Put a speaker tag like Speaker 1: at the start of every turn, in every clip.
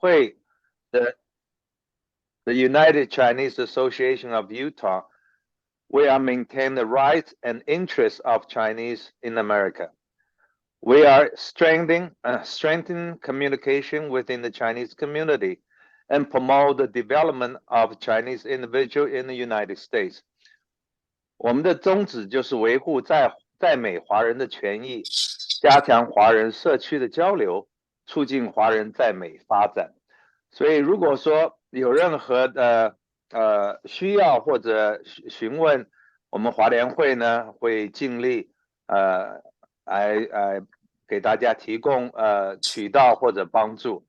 Speaker 1: 会的 the United Chinese Association of Utah, we are maintaining the rights and interests of Chinese in America. We are strengthening communication within the Chinese community and promote the development of Chinese individuals in the United States. 我们的宗旨就是维护在美华人的权益，加强华人社区的交流，促进华人在美发展。所以如果说有任何的需要或者询问，我们华联会呢会尽力来给大家提供渠道或者帮助。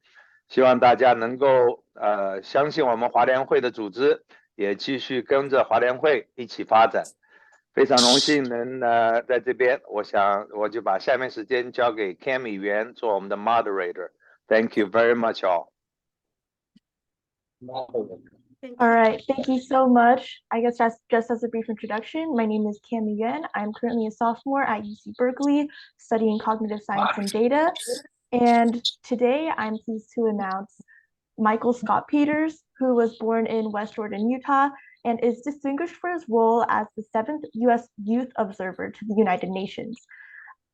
Speaker 1: 希望大家能够相信我们华联会的组织，也继续跟着华联会一起发展。非常荣幸能在这边，我就把下面时间交给 Cam 议员做我们的 moderator。Thank you very much all.
Speaker 2: All right, thank you so much. I guess just as a brief introduction, my name is Cam Nguyen. I'm currently a sophomore at UC Berkeley, studying cognitive science and data. And today I'm pleased to announce Michael Scott Peters, who was born in West Jordan, Utah, and is distinguished for his role as the 7th U.S. Youth Observer to the United Nations.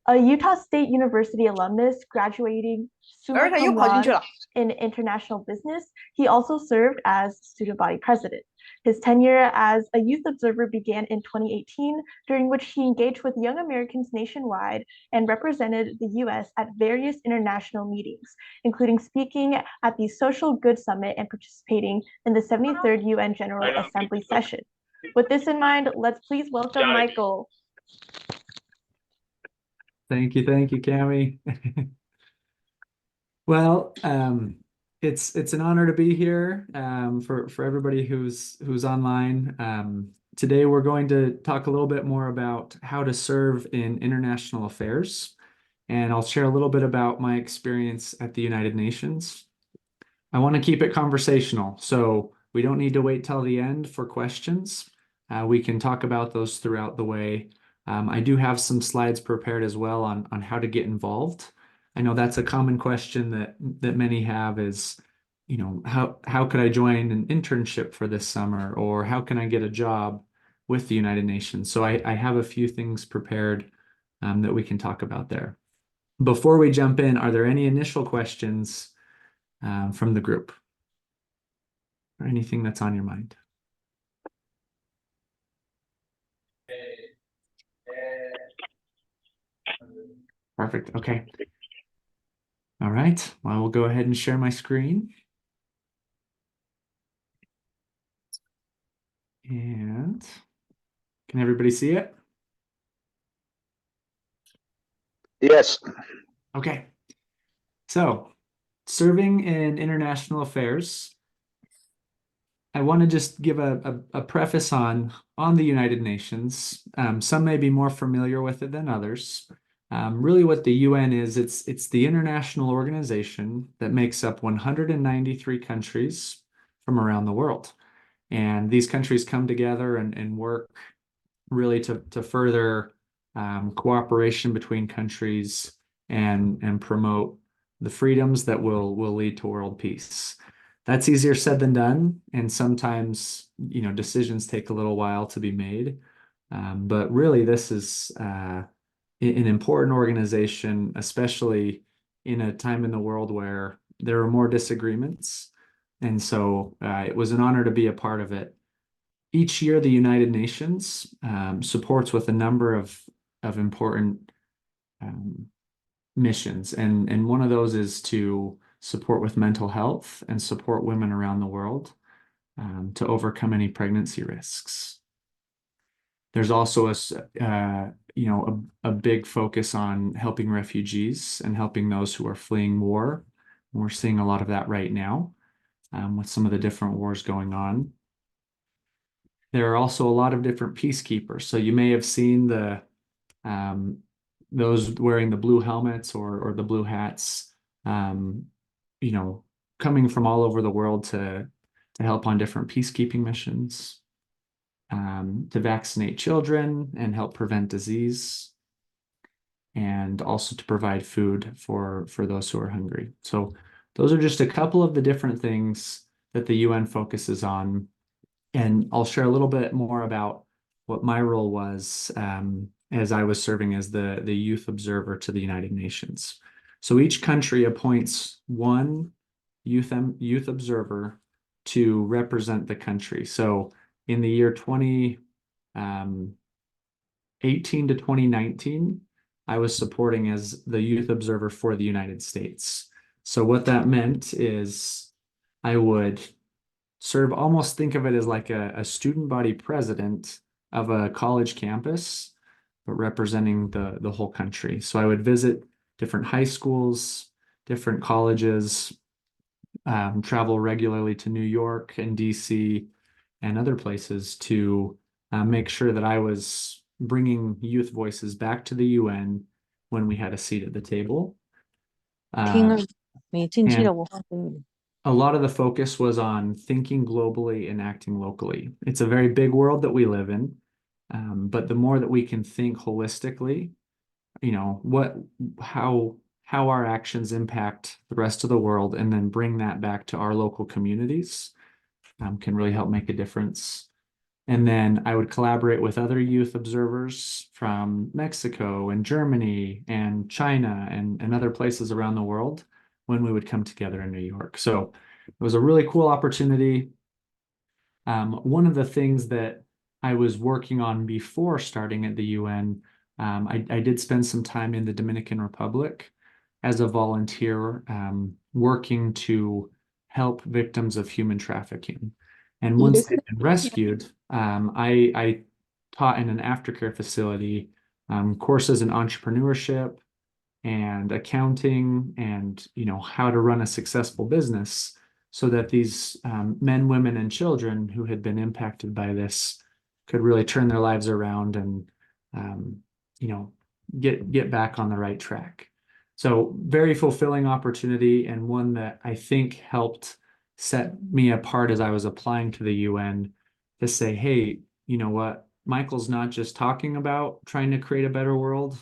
Speaker 2: A Utah State University alumnus graduating summa cum laude in international business, he also served as student body president. His tenure as a youth observer began in 2018, during which he engaged with young Americans nationwide and represented the U.S. at various international meetings, including speaking at the Social Good Summit and participating in the 73rd UN General Assembly session. With this in mind, let's please welcome Michael.
Speaker 3: Thank you, Cami. Well, it's an honor to be here for everybody who's online. Today we're going to talk a little bit more about how to serve in international affairs, and I'll share a little bit about my experience at the United Nations. I want to keep it conversational, so we don't need to wait till the end for questions. We can talk about those throughout the way. I do have some slides prepared as well on how to get involved. I know that's a common question that many have is, you know, how could I join an internship for this summer, or how can I get a job with the United Nations? So I have a few things prepared that we can talk about there. Before we jump in, are there any initial questions from the group or anything that's on your mind? Perfect. Okay. All right. Well, we'll go ahead and share my screen. And can everybody see it?
Speaker 1: Yes.
Speaker 3: Okay. So, serving in international affairs. I want to just give a preface on the United Nations. Some may be more familiar with it than others. Really what the UN is, it's the international organization that makes up 193 countries from around the world. And these countries come together and work really to further cooperation between countries and promote the freedoms that will lead to world peace. That's easier said than done, and sometimes, you know, decisions take a little while to be made. But really, this is an important organization, especially in a time in the world where there are more disagreements. And so it was an honor to be a part of it. Each year, the United Nations supports with a number of important missions. And one of those is to support with mental health and support women around the world to overcome any pregnancy risks. There's also a big focus on helping refugees and helping those who are fleeing war. We're seeing a lot of that right now with some of the different wars going on. There are also a lot of different peacekeepers. So you may have seen those wearing the blue helmets or the blue hats, coming from all over the world to help on different peacekeeping missions, to vaccinate children and help prevent disease, and also to provide food for those who are hungry. So those are just a couple of the different things that the UN focuses on. And I'll share a little bit more about what my role was as I was serving as the youth observer to the United Nations. So each country appoints one youth observer to represent the country. So in the year 2018 to 2019, I was supporting as the youth observer for the United States. So what that meant is I would serve, almost think of it as like a student body president of a college campus, but representing the whole country. So I would visit different high schools, different colleges, travel regularly to New York and DC and other places to make sure that I was bringing youth voices back to the UN when we had a seat at the table.
Speaker 4: 听了你近期
Speaker 3: and
Speaker 4: 的文化之旅，
Speaker 3: a lot of the focus was on thinking globally and acting locally. It's a very big world that we live in, but the more that we can think holistically, you know, how our actions impact the rest of the world, and then bring that back to our local communities, can really help make a difference. And then I would collaborate with other youth observers from Mexico and Germany and China and other places around the world when we would come together in New York. So it was a really cool opportunity. One of the things that I was working on before starting at the UN, I did spend some time in the Dominican Republic as a volunteer, working to help victims of human trafficking. And once they've been rescued, I taught in an aftercare facility, courses in entrepreneurship and accounting and, you know, how to run a successful business, so that these men, women, and children who had been impacted by this could really turn their lives around and, you know, get back on the right track. So very fulfilling opportunity, and one that I think helped set me apart as I was applying to the UN, to say, hey, you know what, Michael's not just talking about trying to create a better world,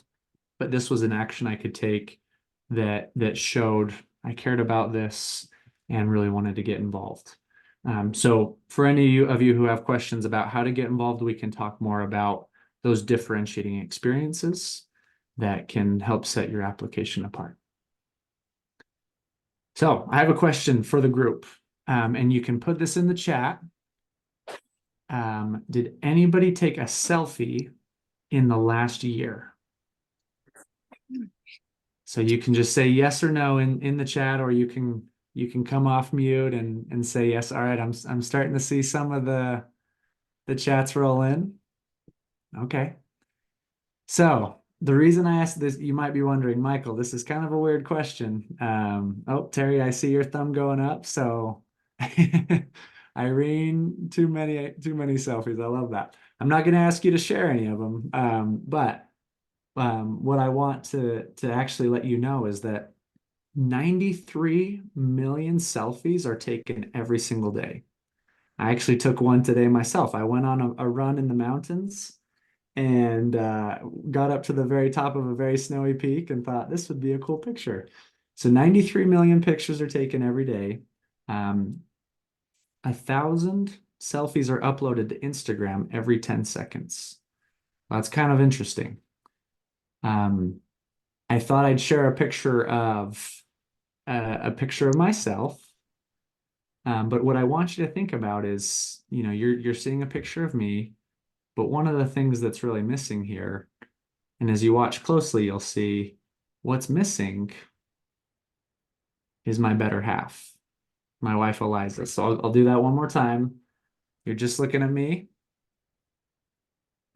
Speaker 3: but this was an action I could take that showed I cared about this and really wanted to get involved. So for any of you who have questions about how to get involved, we can talk more about those differentiating experiences that can help set your application apart. So I have a question for the group, and you can put this in the chat. Did anybody take a selfie in the last year? So you can just say yes or no in the chat, or you can come off mute and say yes. All right, I'm starting to see some of the chats roll in. Okay. So the reason I asked this, you might be wondering, Michael, this is kind of a weird question. Oh, Terry, I see your thumb going up. So Irene, too many selfies. I love that. I'm not going to ask you to share any of them, but what I want to actually let you know is that 93 million selfies are taken every single day. I actually took one today myself. I went on a run in the mountains and got up to the very top of a very snowy peak and thought this would be a cool picture. So 93 million pictures are taken every day. 1,000 selfies are uploaded to Instagram every 10 seconds. That's kind of interesting. I thought I'd share a picture of myself. But what I want you to think about is, you know, you're seeing a picture of me, but one of the things that's really missing here, and as you watch closely, you'll see what's missing is my better half, my wife, Eliza. So I'll do that one more time. You're just looking at me.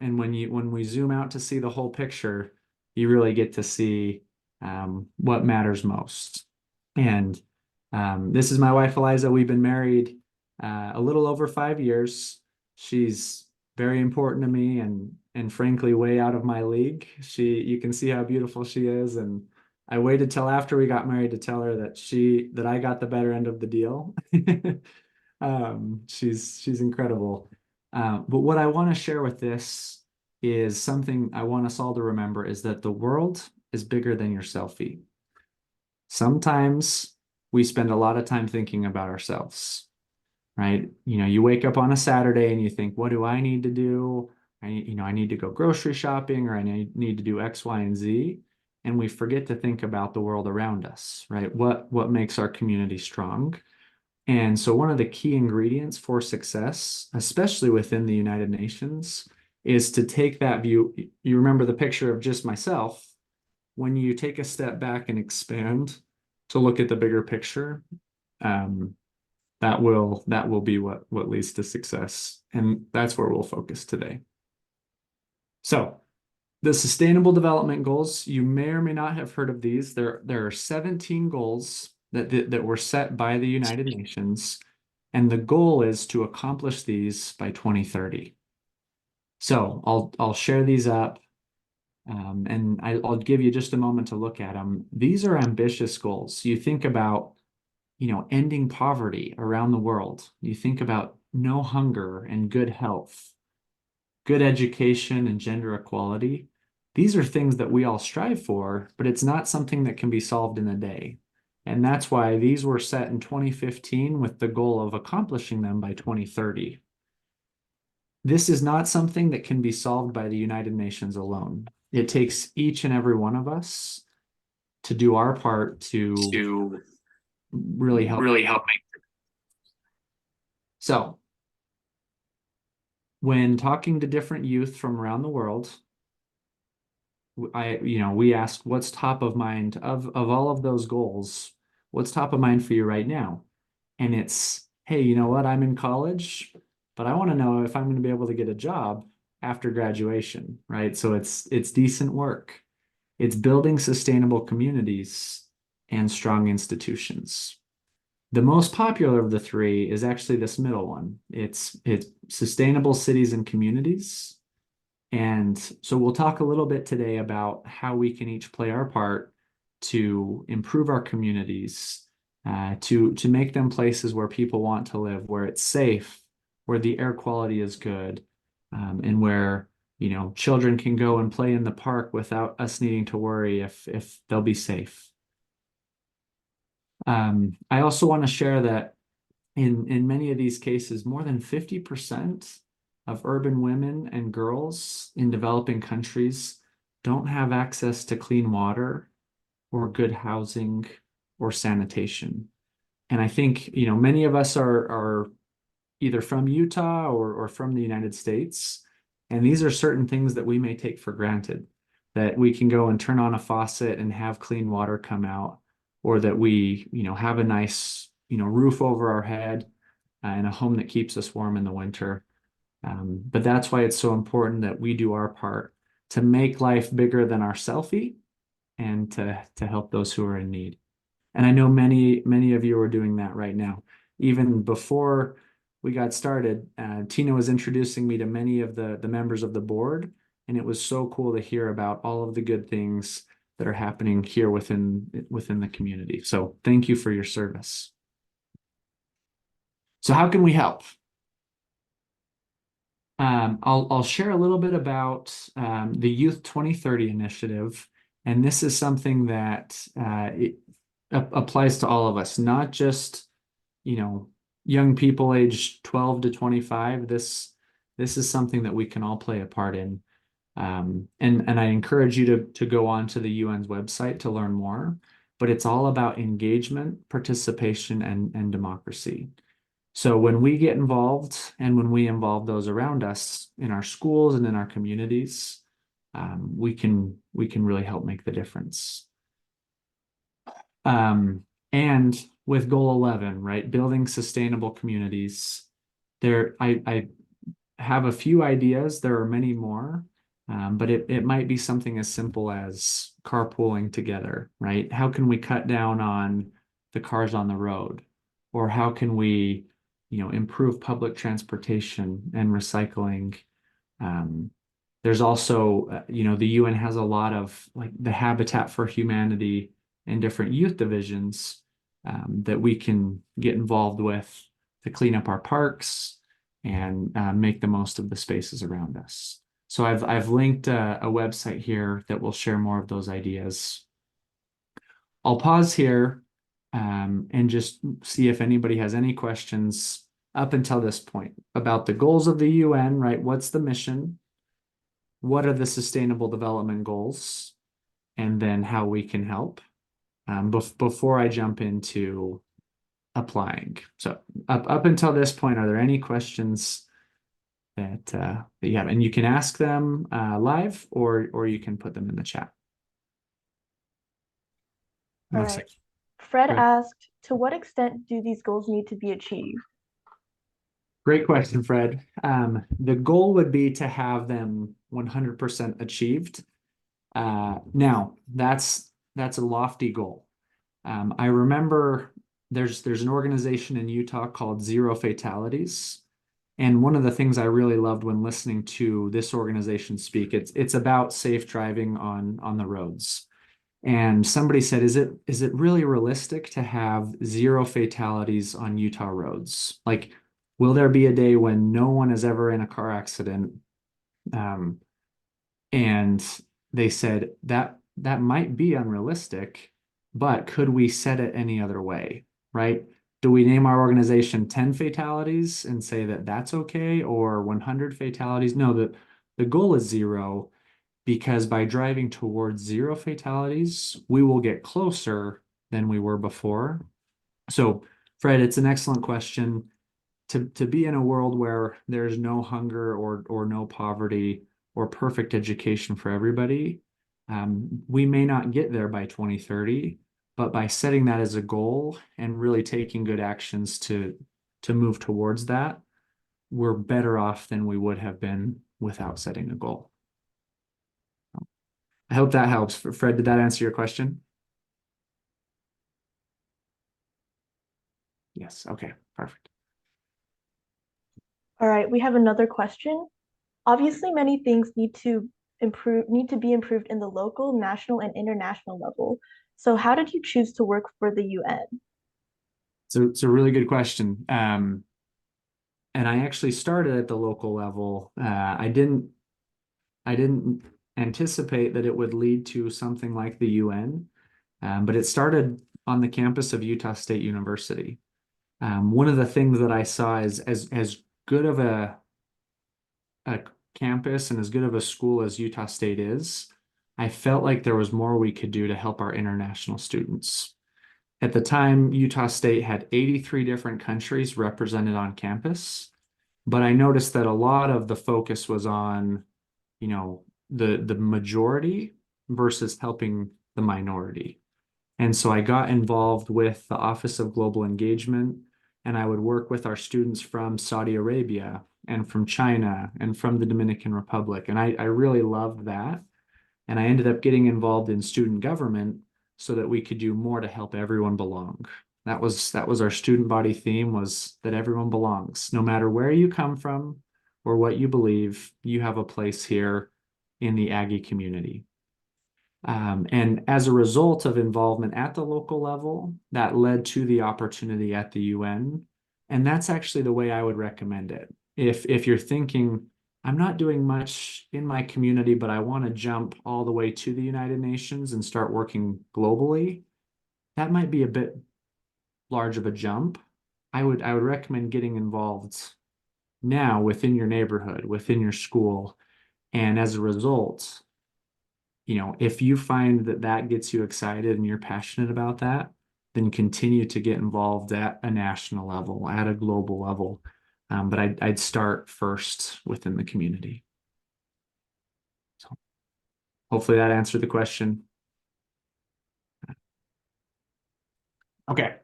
Speaker 3: And when we zoom out to see the whole picture, you really get to see what matters most. And this is my wife, Eliza. We've been married a little over 5 years. She's very important to me and frankly, way out of my league. You can see how beautiful she is. And I waited till after we got married to tell her that I got the better end of the deal. She's incredible. But what I want to share with this is something I want us all to remember, is that the world is bigger than your selfie. Sometimes we spend a lot of time thinking about ourselves, right? You know, you wake up on a Saturday and you think, what do I need to do? I need to go grocery shopping, or I need to do X, Y, and Z. And we forget to think about the world around us, right? What makes our community strong? And so one of the key ingredients for success, especially within the United Nations, is to take that view. You remember the picture of just myself. When you take a step back and expand to look at the bigger picture, that will be what leads to success. And that's where we'll focus today. So the Sustainable Development Goals, you may or may not have heard of these. There are 17 goals that were set by the United Nations, and the goal is to accomplish these by 2030. So I'll share these up, and I'll give you just a moment to look at them. These are ambitious goals. You think about, you know, ending poverty around the world. You think about no hunger and good health, good education and gender equality. These are things that we all strive for, but it's not something that can be solved in a day. And that's why these were set in 2015 with the goal of accomplishing them by 2030. This is not something that can be solved by the United Nations alone. It takes each and every one of us to do our part to really help make. So when talking to different youth from around the world, we ask what's top of mind of all of those goals, what's top of mind for you right now? And it's, hey, you know what? I'm in college, but I want to know if I'm going to be able to get a job after graduation, right? So it's decent work. It's building sustainable communities and strong institutions. The most popular of the three is actually this middle one. It's sustainable cities and communities. And so we'll talk a little bit today about how we can each play our part to improve our communities, to make them places where people want to live, where it's safe, where the air quality is good, and where, you know, children can go and play in the park without us needing to worry if they'll be safe. I also want to share that in many of these cases, more than 50% of urban women and girls in developing countries don't have access to clean water or good housing or sanitation. And I think, you know, many of us are either from Utah or from the United States. And these are certain things that we may take for granted, that we can go and turn on a faucet and have clean water come out, or that we, you know, have a nice, you know, roof over our head and a home that keeps us warm in the winter. But that's why it's so important that we do our part to make life bigger than our selfie and to help those who are in need. And I know many of you are doing that right now. Even before we got started, Tina was introducing me to many of the members of the board, and it was so cool to hear about all of the good things that are happening here within the community. So thank you for your service. So how can we help? I'll share a little bit about the Youth 2030 initiative, and this is something that it applies to all of us, not just, you know, young people aged 12 to 25. This is something that we can all play a part in, and I encourage you to go on to the UN's website to learn more. But it's all about engagement, participation, and democracy. So when we get involved and when we involve those around us in our schools and in our communities, we can really help make the difference. And with goal 11, right, building sustainable communities, I have a few ideas. There are many more, but it might be something as simple as carpooling together, right? How can we cut down on the cars on the road? Or how can we, you know, improve public transportation and recycling? There's also, you know, the UN has a lot of like the Habitat for Humanity and different youth divisions that we can get involved with to clean up our parks and make the most of the spaces around us. So I've linked a website here that will share more of those ideas. I'll pause here and just see if anybody has any questions up until this point about the goals of the UN, right? What's the mission? What are the Sustainable Development Goals? And then how we can help before I jump into applying. So up until this point, are there any questions that you have? And you can ask them live, or you can put them in the chat.
Speaker 2: All
Speaker 3: One
Speaker 2: right.
Speaker 3: second.
Speaker 2: Fred
Speaker 3: Go ahead.
Speaker 2: asked, to what extent do these goals need to be achieved?
Speaker 3: Great question, Fred. The goal would be to have them 100% achieved. Now, that's a lofty goal. I remember there's an organization in Utah called Zero Fatalities. And one of the things I really loved when listening to this organization speak, it's about safe driving on the roads. And somebody said, is it really realistic to have 0 fatalities on Utah roads? Like, will there be a day when no one is ever in a car accident? And they said that might be unrealistic, but could we set it any other way, right? Do we name our organization 10 fatalities and say that that's okay, or 100 fatalities? No, the goal is 0, because by driving towards 0 fatalities, we will get closer than we were before. So, Fred, it's an excellent question. To be in a world where there's no hunger or no poverty or perfect education for everybody, we may not get there by 2030, but by setting that as a goal and really taking good actions to move towards that, we're better off than we would have been without setting a goal. I hope that helps. Fred, did that answer your question? Yes. Okay, perfect.
Speaker 2: All right, we have another question. Obviously, many things need to be improved in the local, national, and international level. So how did you choose to work for the UN?
Speaker 3: So it's a really good question. And I actually started at the local level. I didn't anticipate that it would lead to something like the UN, but it started on the campus of Utah State University. One of the things that I saw is as good of a campus and as good of a school as Utah State is, I felt like there was more we could do to help our international students. At the time, Utah State had 83 different countries represented on campus, but I noticed that a lot of the focus was on, the majority versus helping the minority. And so I got involved with the Office of Global Engagement, and I would work with our students from Saudi Arabia and from China and from the Dominican Republic. And I really loved that. And I ended up getting involved in student government so that we could do more to help everyone belong. That was our student body theme, was that everyone belongs. No matter where you come from or what you believe, you have a place here in the Aggie community. And as a result of involvement at the local level, that led to the opportunity at the UN. And that's actually the way I would recommend it. If you're thinking, I'm not doing much in my community, but I want to jump all the way to the United Nations and start working globally, that might be a bit large of a jump. I would recommend getting involved now within your neighborhood, within your school. And as a result, if you find that gets you excited and you're passionate about that, then continue to get involved at a national level, at a global level. But I'd start first within the community. So hopefully that answered the question. Okay,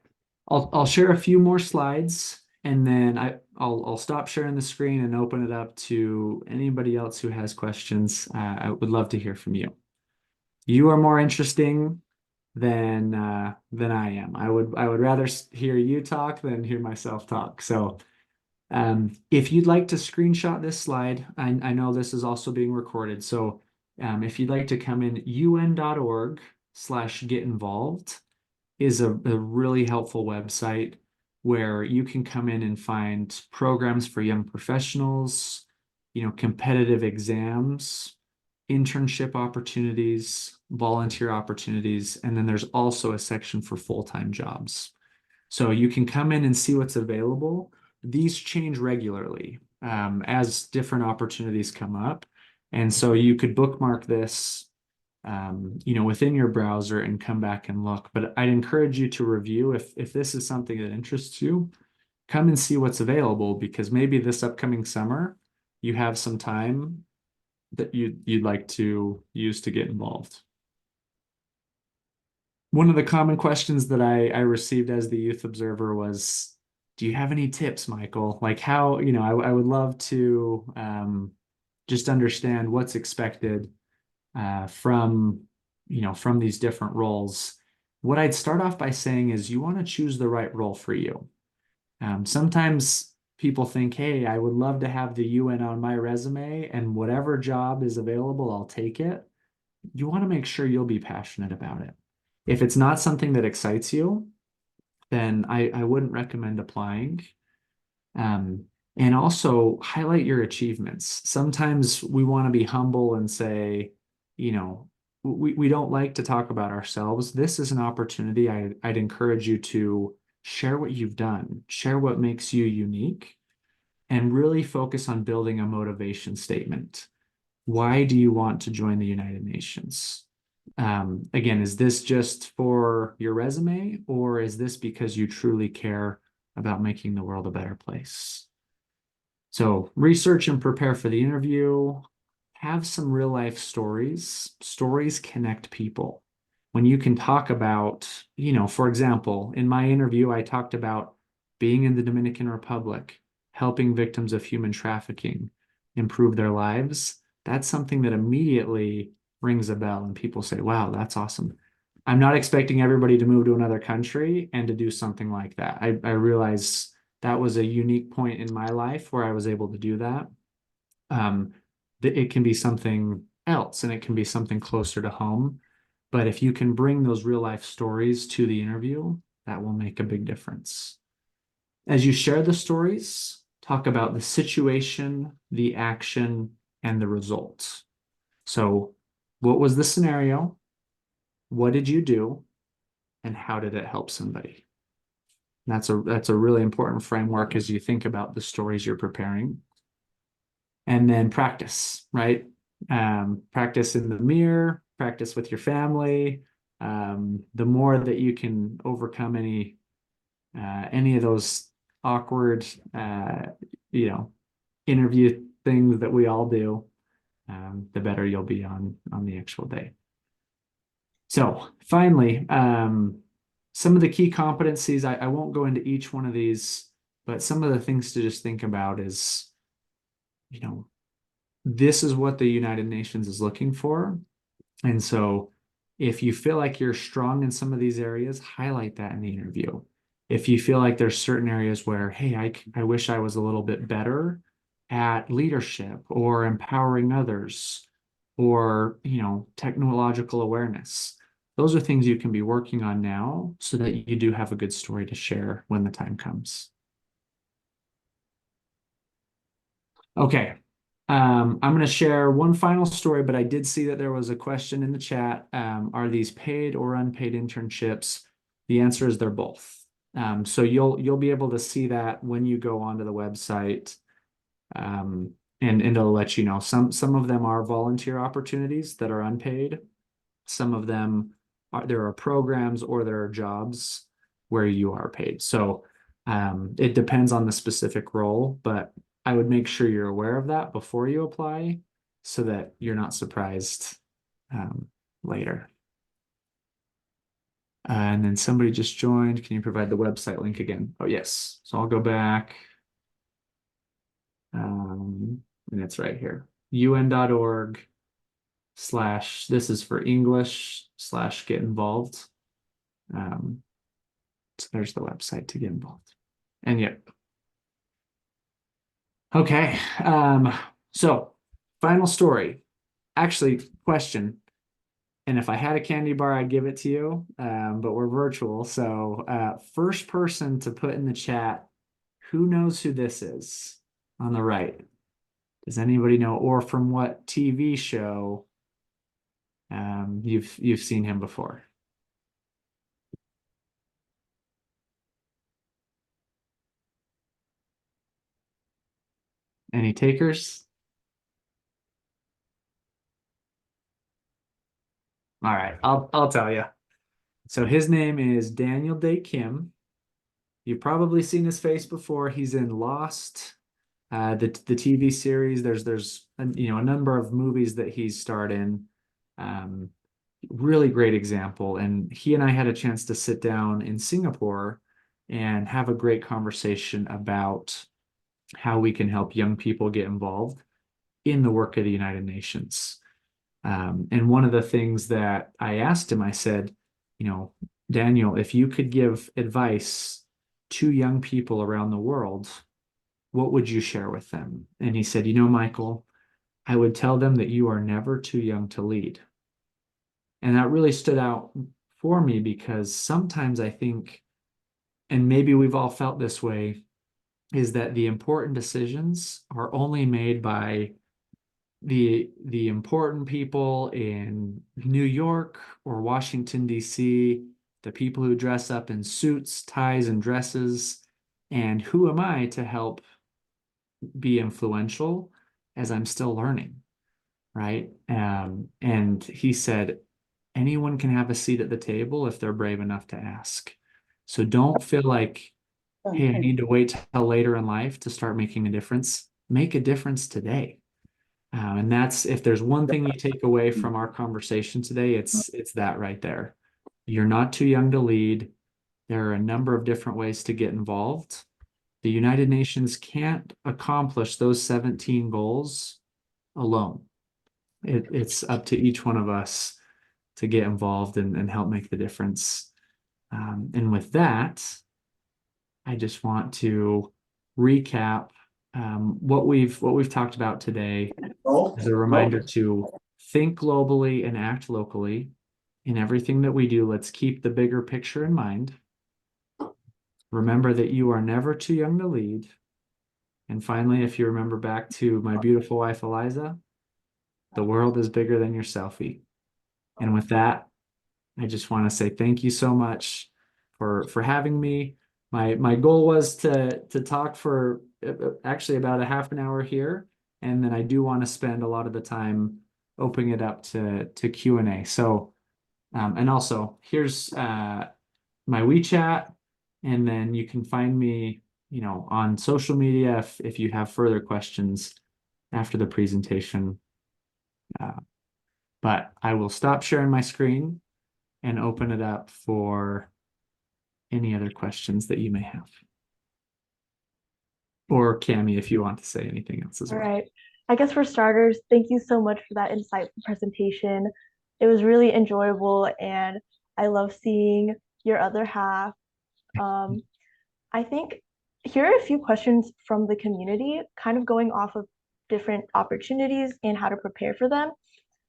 Speaker 3: I'll share a few more slides, and then I'll stop sharing the screen and open it up to anybody else who has questions. I would love to hear from you. You are more interesting than I am. I would rather hear you talk than hear myself talk. So if you'd like to screenshot this slide, I know this is also being recorded. So if you'd like to come in, un.org/get-involved is a really helpful website where you can come in and find programs for young professionals, competitive exams. internship opportunities, volunteer opportunities, and then there's also a section for full-time jobs. So you can come in and see what's available. These change regularly as different opportunities come up. And so you could bookmark this, within your browser and come back and look. But I'd encourage you to review if this is something that interests you, come and see what's available, because maybe this upcoming summer you have some time that you'd like to use to get involved. One of the common questions that I received as the youth observer was, do you have any tips, Michael? Like how, I would love to just understand what's expected from these different roles. What I'd start off by saying is you want to choose the right role for you. Sometimes people think, hey, I would love to have the UN on my resume, and whatever job is available, I'll take it. You want to make sure you'll be passionate about it. If it's not something that excites you, then I wouldn't recommend applying. And also highlight your achievements. Sometimes we want to be humble and say, we don't like to talk about ourselves. This is an opportunity. I'd encourage you to share what you've done, share what makes you unique, and really focus on building a motivation statement. Why do you want to join the United Nations? Again, is this just for your resume, or is this because you truly care about making the world a better place? So research and prepare for the interview. Have some real life stories. Stories connect people. When you can talk about, for example, in my interview, I talked about being in the Dominican Republic, helping victims of human trafficking improve their lives. That's something that immediately rings a bell and people say, wow, that's awesome. I'm not expecting everybody to move to another country and to do something like that. I realize that was a unique point in my life where I was able to do that. It can be something else and it can be something closer to home. But if you can bring those real life stories to the interview, that will make a big difference. As you share the stories, talk about the situation, the action, and the results. So what was the scenario? What did you do? And how did it help somebody? That's a really important framework as you think about the stories you're preparing. And then practice, right? Practice in the mirror, practice with your family. The more that you can overcome any of those awkward, interview things that we all do, the better you'll be on the actual day. So finally, some of the key competencies, I won't go into each one of these, but some of the things to just think about is, this is what the United Nations is looking for. And so if you feel like you're strong in some of these areas, highlight that in the interview. If you feel like there's certain areas where, hey, I wish I was a little bit better at leadership or empowering others or, technological awareness, those are things you can be working on now so that you do have a good story to share when the time comes. Okay. I'm going to share one final story, but I did see that there was a question in the chat. Are these paid or unpaid internships? The answer is they're both. So you'll be able to see that when you go onto the website, and it'll let you know. Some of them are volunteer opportunities that are unpaid. Some of them there are programs or there are jobs where you are paid. So it depends on the specific role, but I would make sure you're aware of that before you apply so that you're not surprised later. And then somebody just joined. Can you provide the website link again? Oh, yes. So I'll go back. And it's right here. un.org/ this is for English / get involved. So there's the website to get involved. And yep. Okay. So final story. Actually, question. And if I had a candy bar, I'd give it to you. But we're virtual. So first person to put in the chat, who knows who this is on the right? Does anybody know? Or from what TV show You've seen him before. Any takers? All right, I'll tell you. So his name is Daniel Day Kim. You've probably seen his face before. He's in Lost, the TV series. There's a number of movies that he's starred in. Really great example. And he and I had a chance to sit down in Singapore and have a great conversation about how we can help young people get involved in the work of the United Nations. And one of the things that I asked him, I said, Daniel, if you could give advice to young people around the world, what would you share with them? And he said, Michael, I would tell them that you are never too young to lead. And that really stood out for me because sometimes I think, and maybe we've all felt this way, is that the important decisions are only made by the important people in New York or Washington, D.C., the people who dress up in suits, ties, and dresses. And who am I to help be influential as I'm still learning, right? And he said, anyone can have a seat at the table if they're brave enough to ask. So don't feel like, hey, I need to wait till later in life to start making a difference. Make a difference today. And that's, if there's one thing you take away from our conversation today, it's that right there. You're not too young to lead. There are a number of different ways to get involved. The United Nations can't accomplish those 17 goals alone. It's up to each one of us to get involved and help make the difference. And with that, I just want to recap what we've talked about today as a reminder to think globally and act locally. In everything that we do, let's keep the bigger picture in mind. Remember that you are never too young to lead. And finally, if you remember back to my beautiful wife, Eliza, the world is bigger than your selfie. And with that, I just want to say thank you so much for having me. My goal was to talk for actually about a half an hour here, and then I do want to spend a lot of the time opening it up to Q&A. So, and also here's my WeChat, and then you can find me, on social media if you have further questions after the presentation. But I will stop sharing my screen and open it up for any other questions that you may have. Or Cami, if you want to say anything else as well.
Speaker 2: All right. I guess for starters, thank you so much for that insightful presentation. It was really enjoyable, and I love seeing your other half. I think here are a few questions from the community, kind of going off of different opportunities and how to prepare for them.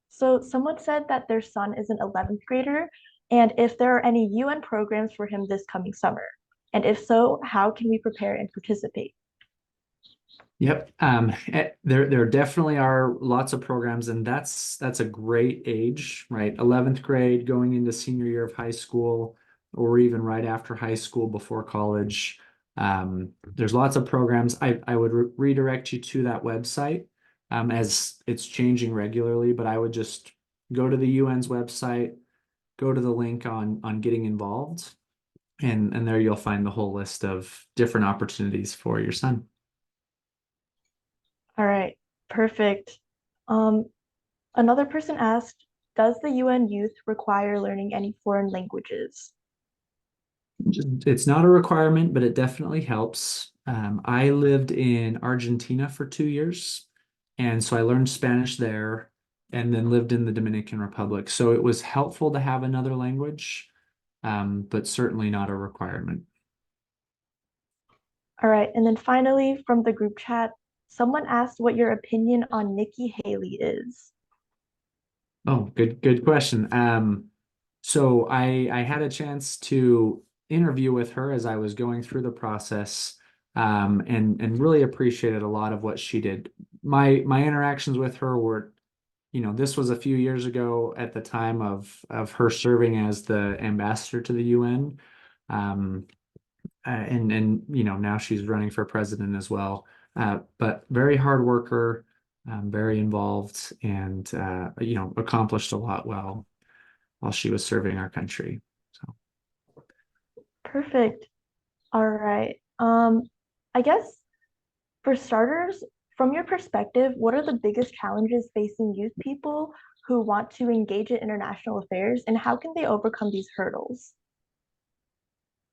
Speaker 2: So someone said that their son is an 11th grader, and if there are any UN programs for him this coming summer. And if so, how can we prepare and participate?
Speaker 3: Yep. There definitely are lots of programs, and that's a great age, right? 11th grade going into senior year of high school, or even right after high school before college. There's lots of programs. I would redirect you to that website as it's changing regularly, but I would just go to the UN's website, go to the link on getting involved, and there you'll find the whole list of different opportunities for your son.
Speaker 2: All right, perfect. Another person asked, does the UN youth require learning any foreign languages?
Speaker 3: It's not a requirement, but it definitely helps. I lived in Argentina for 2 years, and so I learned Spanish there and then lived in the Dominican Republic. So it was helpful to have another language, but certainly not a requirement.
Speaker 2: All right, and then finally from the group chat, someone asked what your opinion on Nikki Haley is.
Speaker 3: Oh, good question. So I had a chance to interview with her as I was going through the process, and really appreciated a lot of what she did. My interactions with her were this was a few years ago at the time of her serving as the ambassador to the UN. And now she's running for president as well. But very hard worker, very involved, and accomplished a lot while she was serving our country. So
Speaker 2: Perfect. All right. I guess for starters, from your perspective, what are the biggest challenges facing youth people who want to engage in international affairs, and how can they overcome these hurdles?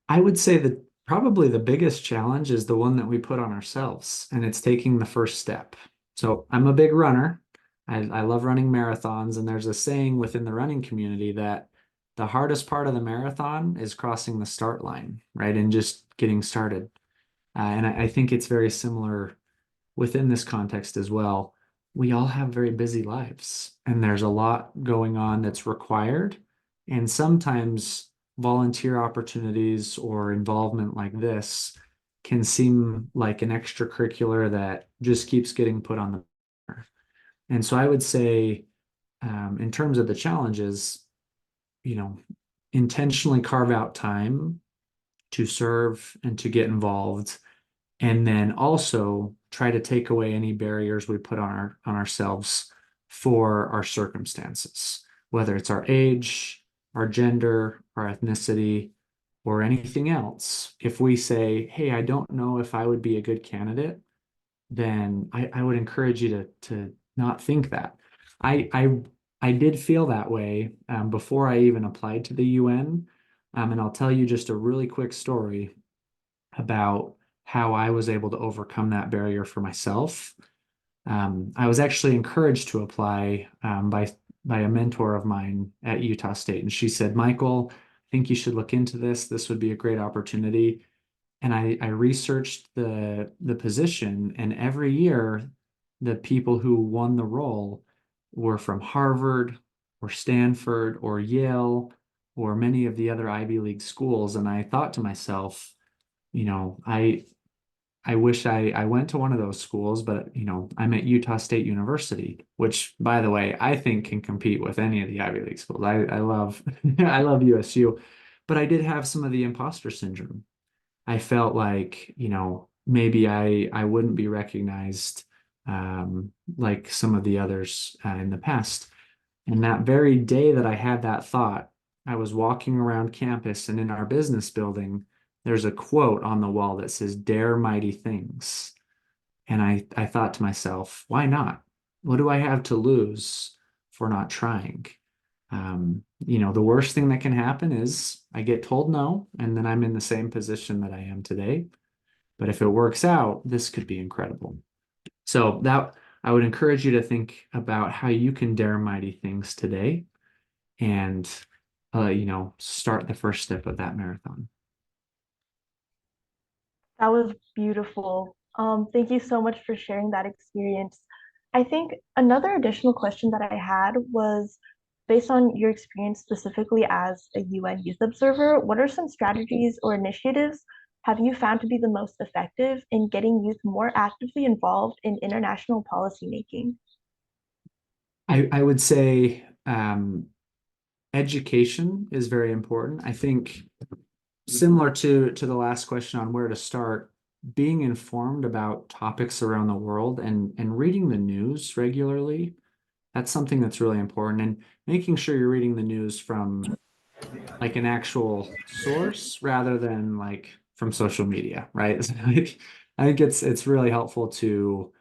Speaker 3: I would say that probably the biggest challenge is the one that we put on ourselves, and it's taking the first step. So I'm a big runner. I love running marathons, and there's a saying within the running community that the hardest part of the marathon is crossing the start line, right? And just getting started. And I think it's very similar within this context as well. We all have very busy lives, and there's a lot going on that's required. And sometimes volunteer opportunities or involvement like this can seem like an extracurricular that just keeps getting put on the burner. And so I would say, in terms of the challenges, intentionally carve out time to serve and to get involved, and then also try to take away any barriers we put on ourselves for our circumstances, whether it's our age, our gender, our ethnicity, or anything else. If we say, hey, I don't know if I would be a good candidate, then I would encourage you to not think that. I did feel that way before I even applied to the UN. And I'll tell you just a really quick story about how I was able to overcome that barrier for myself. I was actually encouraged to apply by a mentor of mine at Utah State. And she said, Michael, I think you should look into this. This would be a great opportunity. And I researched the position, and every year the people who won the role were from Harvard or Stanford or Yale or many of the other Ivy League schools. And I thought to myself, I wish I went to one of those schools, but I'm at Utah State University, which, by the way, I think can compete with any of the Ivy League schools. I love I love USU, but I did have some of the imposter syndrome. I felt like, maybe I wouldn't be recognized like some of the others in the past. And that very day that I had that thought, I was walking around campus, and in our business building, there's a quote on the wall that says, "Dare mighty things." And I thought to myself, why not? What do I have to lose for not trying? The worst thing that can happen is I get told no, and then I'm in the same position that I am today. But if it works out, this could be incredible. So that I would encourage you to think about how you can dare mighty things today, and start the first step of that marathon.
Speaker 2: That was beautiful. Thank you so much for sharing that experience. I think another additional question that I had was based on your experience specifically as a UN youth observer, what are some strategies or initiatives have you found to be the most effective in getting youth more actively involved in international policymaking?
Speaker 3: I would say education is very important. I think similar to the last question on where to start, being informed about topics around the world and reading the news regularly, that's something that's really important. And making sure you're reading the news from like an actual source rather than like from social media, right? So I think it's really helpful to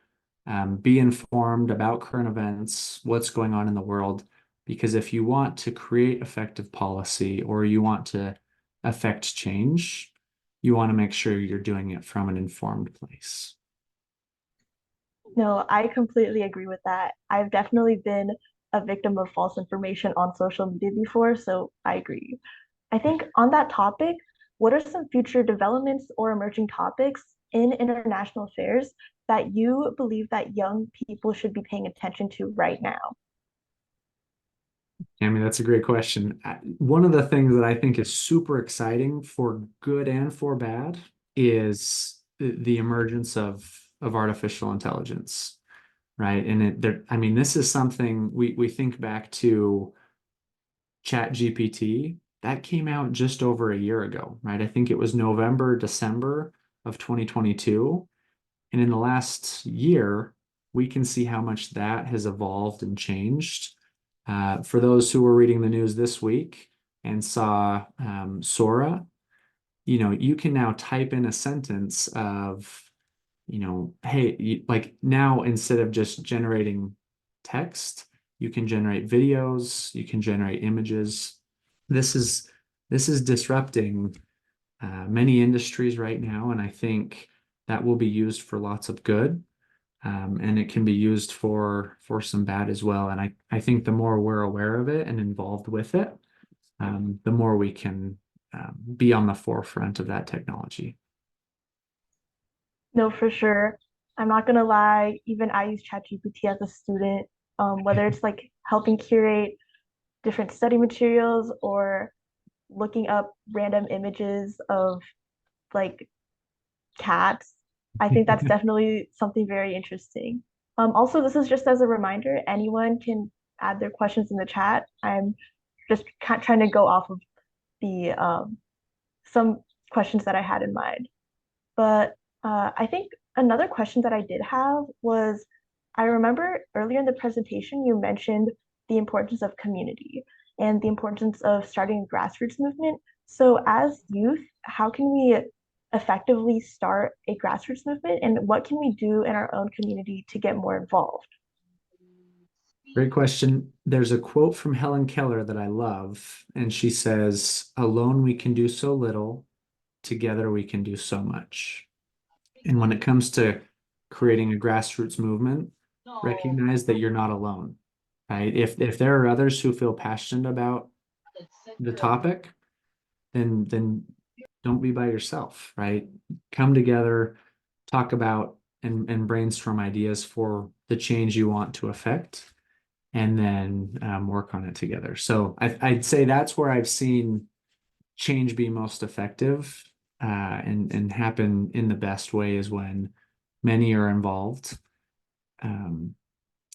Speaker 3: be informed about current events, what's going on in the world, because if you want to create effective policy or you want to affect change, you want to make sure you're doing it from an informed place.
Speaker 2: No, I completely agree with that. I've definitely been a victim of false information on social media before, so I agree. I think on that topic, what are some future developments or emerging topics in international affairs that you believe that young people should be paying attention to right now?
Speaker 3: I mean, that's a great question. One of the things that I think is super exciting for good and for bad is the emergence of artificial intelligence. right? And I mean, this is something we think back to ChatGPT. That came out just over a year ago, right? I think it was November, December of 2022. And in the last year, we can see how much that has evolved and changed. For those who were reading the news this week and saw Sora, you can now type in a sentence of, hey, like now instead of just generating text, you can generate videos, you can generate images. This is disrupting many industries right now, and I think that will be used for lots of good, and it can be used for some bad as well. And I think the more we're aware of it and involved with it, the more we can be on the forefront of that technology.
Speaker 2: No, for sure. I'm not gonna lie, even I use ChatGPT as a student, whether it's like helping curate different study materials or looking up random images of like cats. I think that's definitely something very interesting. Also, this is just as a reminder, anyone can add their questions in the chat. I'm just trying to go off of the some questions that I had in mind. But I think another question that I did have was, I remember earlier in the presentation, you mentioned the importance of community and the importance of starting a grassroots movement. So as youth, how can we effectively start a grassroots movement, and what can we do in our own community to get more involved?
Speaker 3: Great question. There's a quote from Helen Keller that I love, and she says, "Alone we can do so little, together we can do so much." And when it comes to creating a grassroots movement, recognize that you're not alone, right? If there are others who feel passionate about the topic, then don't be by yourself, right? Come together, talk about and brainstorm ideas for the change you want to affect, and then work on it together. So I'd say that's where I've seen change be most effective and happen in the best way, is when many are involved.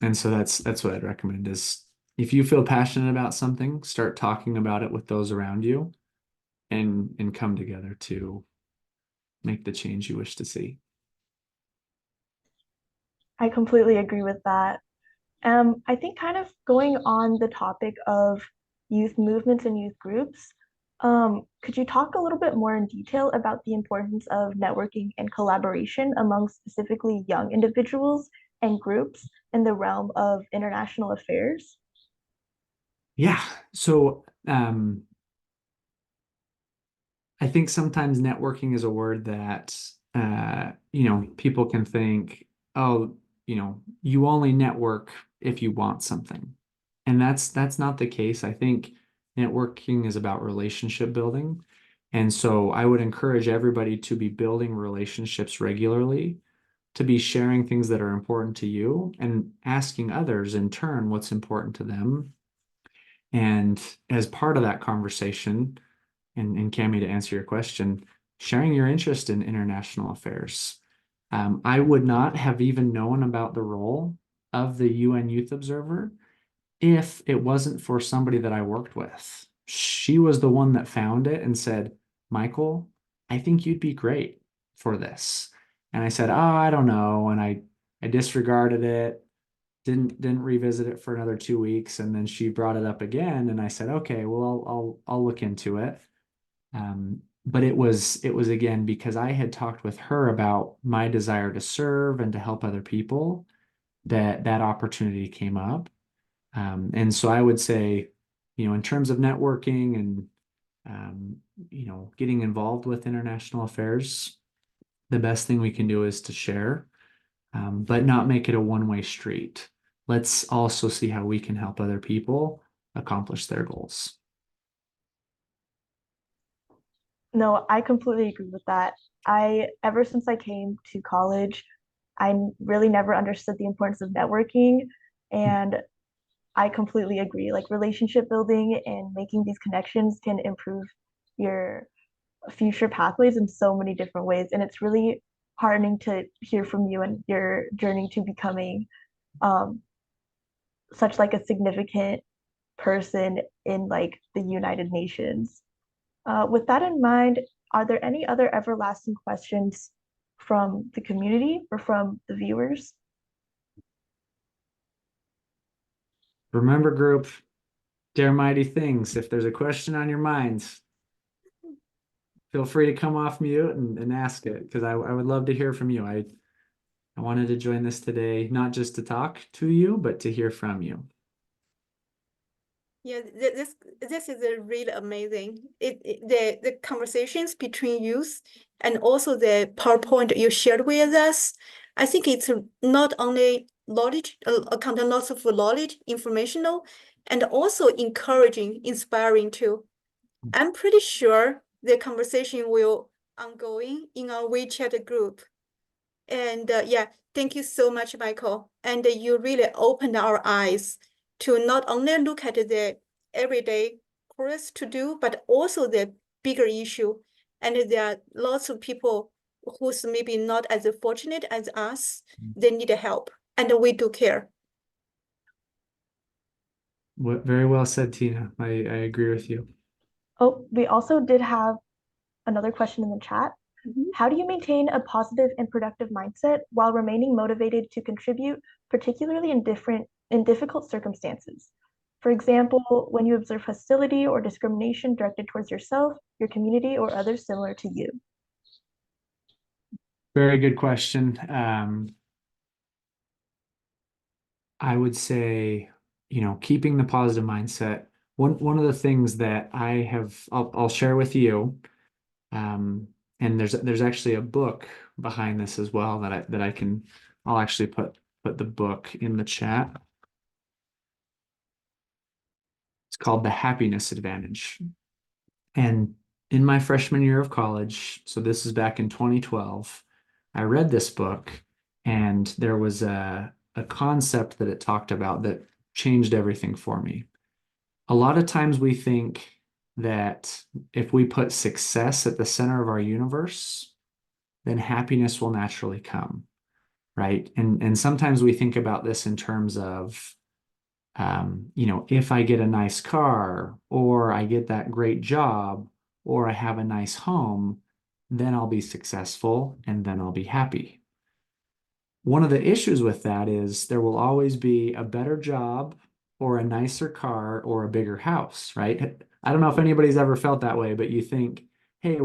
Speaker 3: And so that's what I'd recommend, is if you feel passionate about something, start talking about it with those around you, and come together to make the change you wish to see.
Speaker 2: I completely agree with that. I think kind of going on the topic of youth movements and youth groups, could you talk a little bit more in detail about the importance of networking and collaboration among specifically young individuals and groups in the realm of international affairs?
Speaker 3: Yeah. So I think sometimes networking is a word that people can think, oh, you only network if you want something. And that's not the case. I think networking is about relationship building. And so I would encourage everybody to be building relationships regularly, to be sharing things that are important to you, and asking others in turn what's important to them. And as part of that conversation, and Cami, to answer your question, sharing your interest in international affairs. I would not have even known about the role of the UN Youth Observer if it wasn't for somebody that I worked with. She was the one that found it and said, "Michael, I think you'd be great for this." And I said, "Oh, I don't know." And I disregarded it, didn't revisit it for another 2 weeks. And then she brought it up again. And I said, "Okay, well, I'll look into it." But it was again because I had talked with her about my desire to serve and to help other people, that opportunity came up. And so I would say, in terms of networking and getting involved with international affairs, the best thing we can do is to share, but not make it a one-way street. Let's also see how we can help other people accomplish their goals.
Speaker 2: No, I completely agree with that. Ever since I came to college, I really never understood the importance of networking, and I completely agree. Like, relationship building and making these connections can improve your future pathways in so many different ways. And it's really heartening to hear from you and your journey to becoming um, such like a significant person in like the United Nations. With that in mind, are there any other everlasting questions from the community or from the viewers?
Speaker 3: Remember, group, dare mighty things. If there's a question on your minds, feel free to come off mute and ask it, because I would love to hear from you. I wanted to join this today, not just to talk to you, but to hear from you.
Speaker 5: Yeah, this is really amazing. The conversations between youth and also the PowerPoint you shared with us, I think it's not only knowledge, content lots of knowledge, informational, and also encouraging, inspiring too. I'm pretty sure the conversation will ongoing in our WeChat group. And yeah, thank you so much, Michael. And you really opened our eyes to not only look at the everyday chorus to do, but also the bigger issue. And there are lots of people who's maybe not as fortunate as us. They need help, and we do care.
Speaker 3: Very well said, Tina. I agree with you.
Speaker 2: Oh, we also did have another question in the chat. How do you maintain a positive and productive mindset while remaining motivated to contribute, particularly in difficult circumstances? For example, when you observe hostility or discrimination directed towards yourself, your community, or others similar to you?
Speaker 3: Very good question. I would say, keeping the positive mindset. One of the things that I'll share with you, and there's actually a book behind this as well that I'll actually put the book in the chat. It's called The Happiness Advantage. And in my freshman year of college, so this is back in 2012, I read this book, and there was a concept that it talked about that changed everything for me. A lot of times we think that if we put success at the center of our universe, then happiness will naturally come, right? And sometimes we think about this in terms of, if I get a nice car, or I get that great job, or I have a nice home, then I'll be successful and then I'll be happy. One of the issues with that is there will always be a better job or a nicer car or a bigger house, right? I don't know if anybody's ever felt that way, but you think, hey,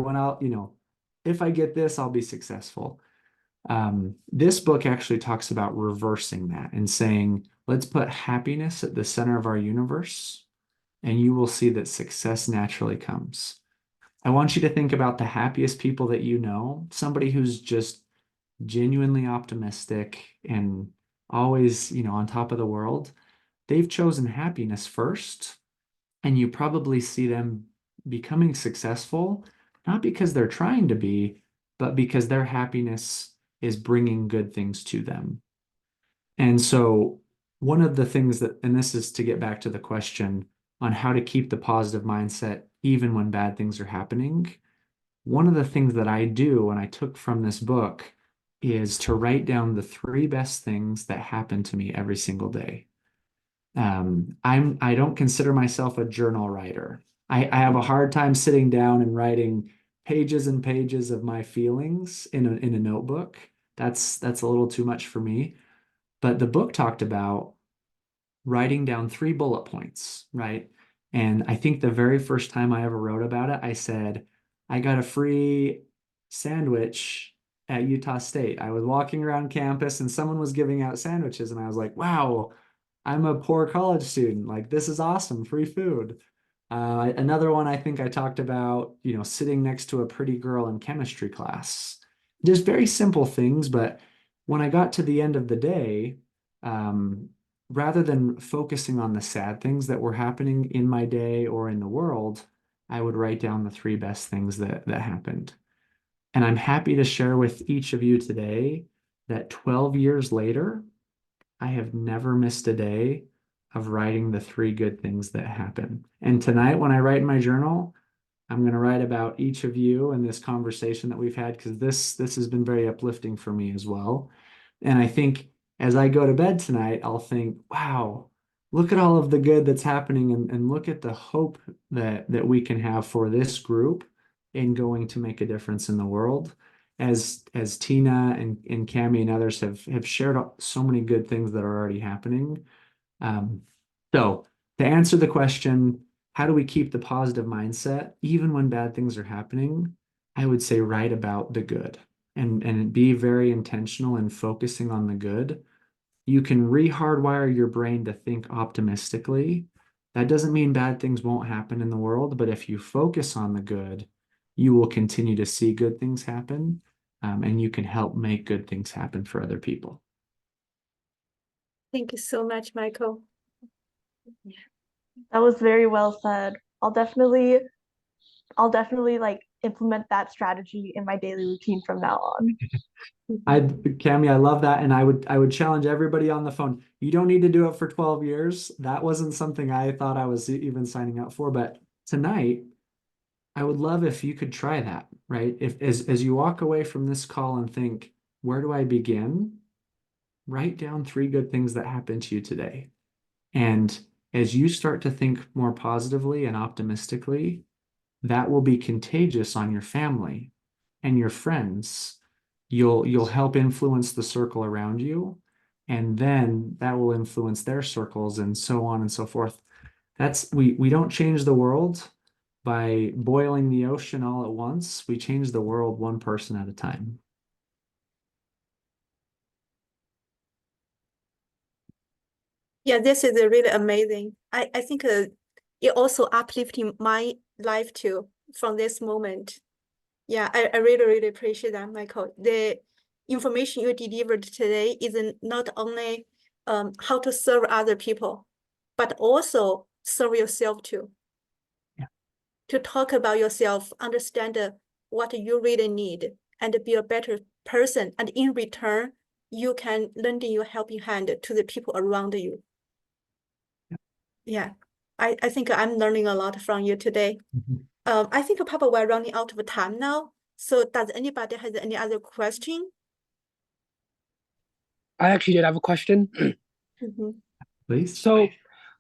Speaker 3: if I get this, I'll be successful. This book actually talks about reversing that and saying, let's put happiness at the center of our universe, and you will see that success naturally comes. I want you to think about the happiest people that you know, somebody who's just genuinely optimistic and always, on top of the world. They've chosen happiness first, and you probably see them becoming successful, not because they're trying to be, but because their happiness is bringing good things to them. And so one of the things and this is to get back to the question on how to keep the positive mindset even when bad things are happening. One of the things that I do, and I took from this book, is to write down the 3 best things that happen to me every single day. I don't consider myself a journal writer. I have a hard time sitting down and writing pages and pages of my feelings in a notebook. That's a little too much for me. But the book talked about writing down 3 bullet points, right? And I think the very first time I ever wrote about it, I said, I got a free sandwich at Utah State. I was walking around campus and someone was giving out sandwiches, and I was like, wow, I'm a poor college student. Like, this is awesome, free food. Another one, I think I talked about, sitting next to a pretty girl in chemistry class. Just very simple things, but when I got to the end of the day, rather than focusing on the sad things that were happening in my day or in the world, I would write down the 3 best things that happened. And I'm happy to share with each of you today that 12 years later, I have never missed a day of writing the 3 good things that happen. And tonight, when I write in my journal, I'm going to write about each of you and this conversation that we've had, because this has been very uplifting for me as well. And I think as I go to bed tonight, I'll think, wow, look at all of the good that's happening and look at the hope that we can have for this group in going to make a difference in the world. As Tina and Cami and others have shared so many good things that are already happening. So to answer the question, how do we keep the positive mindset even when bad things are happening? I would say write about the good and be very intentional in focusing on the good. You can re-hardwire your brain to think optimistically. That doesn't mean bad things won't happen in the world, but if you focus on the good, you will continue to see good things happen, and you can help make good things happen for other people.
Speaker 5: Thank you so much, Michael.
Speaker 2: That was very well said. I'll definitely like implement that strategy in my daily routine from now on.
Speaker 3: Cami, I love that. And I would challenge everybody on the phone. You don't need to do it for 12 years. That wasn't something I thought I was even signing up for. But tonight, I would love if you could try that, right? If as you walk away from this call and think, where do I begin? Write down 3 good things that happened to you today. And as you start to think more positively and optimistically, that will be contagious on your family and your friends. You'll help influence the circle around you, and then that will influence their circles and so on and so forth. We don't change the world by boiling the ocean all at once. We change the world one person at a time.
Speaker 5: Yeah, this is really amazing. I think it also uplifting my life too from this moment. Yeah, I really, really appreciate that, Michael. The information you delivered today is not only how to serve other people, but also serve yourself too.
Speaker 3: Yeah.
Speaker 5: To talk about yourself, understand what you really need, and be a better person. And in return, you can lend your helping hand to the people around you. Yeah, I think I'm learning a lot from you today. I think probably we're running out of time now. So does anybody has any other question?
Speaker 6: I actually did have a question.
Speaker 3: Please.
Speaker 6: So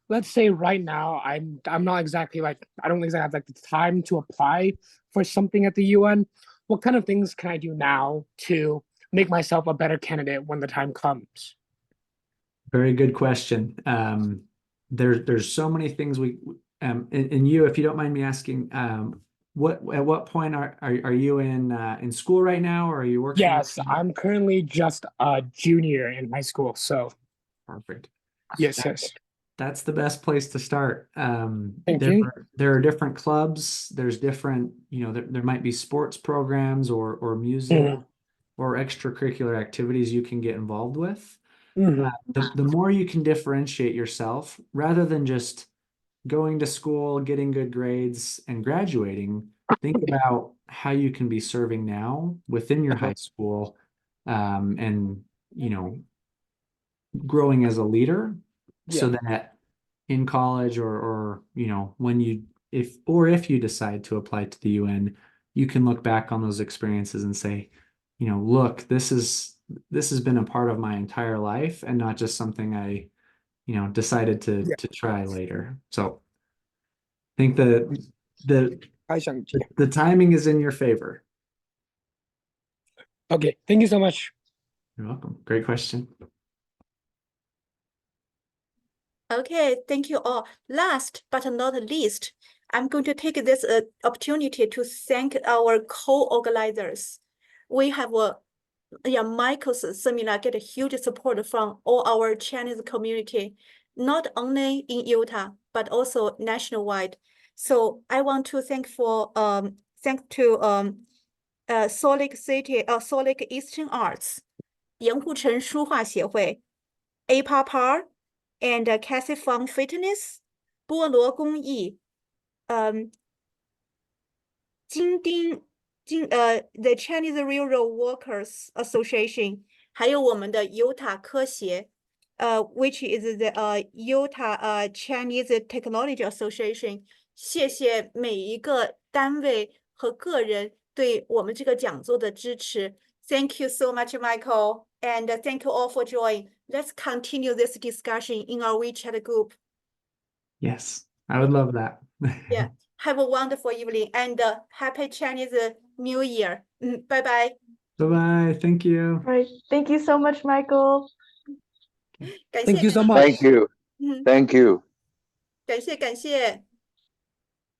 Speaker 6: let's say right now I'm not exactly like, I don't exactly have like the time to apply for something at the UN. What kind of things can I do now to make myself a better candidate when the time comes?
Speaker 3: Very good question. There's so many things and you, if you don't mind me asking, at what point are you in school right now, or are you working?
Speaker 6: Yes, I'm currently just a junior in high school. So
Speaker 3: perfect.
Speaker 6: Yes.
Speaker 3: That's the best place to start.
Speaker 6: Thank you.
Speaker 3: There are different clubs. There's different, there might be sports programs or music or extracurricular activities you can get involved with. The more you can differentiate yourself, rather than just going to school, getting good grades, and graduating, think about how you can be serving now within your high school, and growing as a leader, so that in college or when if you decide to apply to the UN, you can look back on those experiences and say, look, this has been a part of my entire life and not just something I decided to try later. So I think the timing is in your favor.
Speaker 6: Okay, thank you so much.
Speaker 3: You're welcome. Great question.
Speaker 5: Okay, thank you all. Last but not least, I'm going to take this opportunity to thank our co-organizers. We have Michael's seminar get a huge support from all our Chinese community, not only in Utah, but also nationwide. So I want to thank to Salt Lake Eastern Arts, 盐湖城书画协会, APAPAR, and Cassie Fun Fitness, 菠萝公益, the Chinese Rural Workers Association, 还有我们的犹他科协, which is the Utah Chinese Technology Association. 谢谢每一个单位和个人对我们这个讲座的支持。Thank you so much, Michael. And thank you all for joining. Let's continue this discussion in our WeChat group.
Speaker 3: Yes, I would love that.
Speaker 5: Yeah. Have a wonderful evening and happy Chinese New Year. Bye-bye.
Speaker 3: Bye-bye. Thank you.
Speaker 2: All right. Thank you so much, Michael.
Speaker 6: Thank you so much.
Speaker 1: Thank you. Thank you.
Speaker 5: 感谢。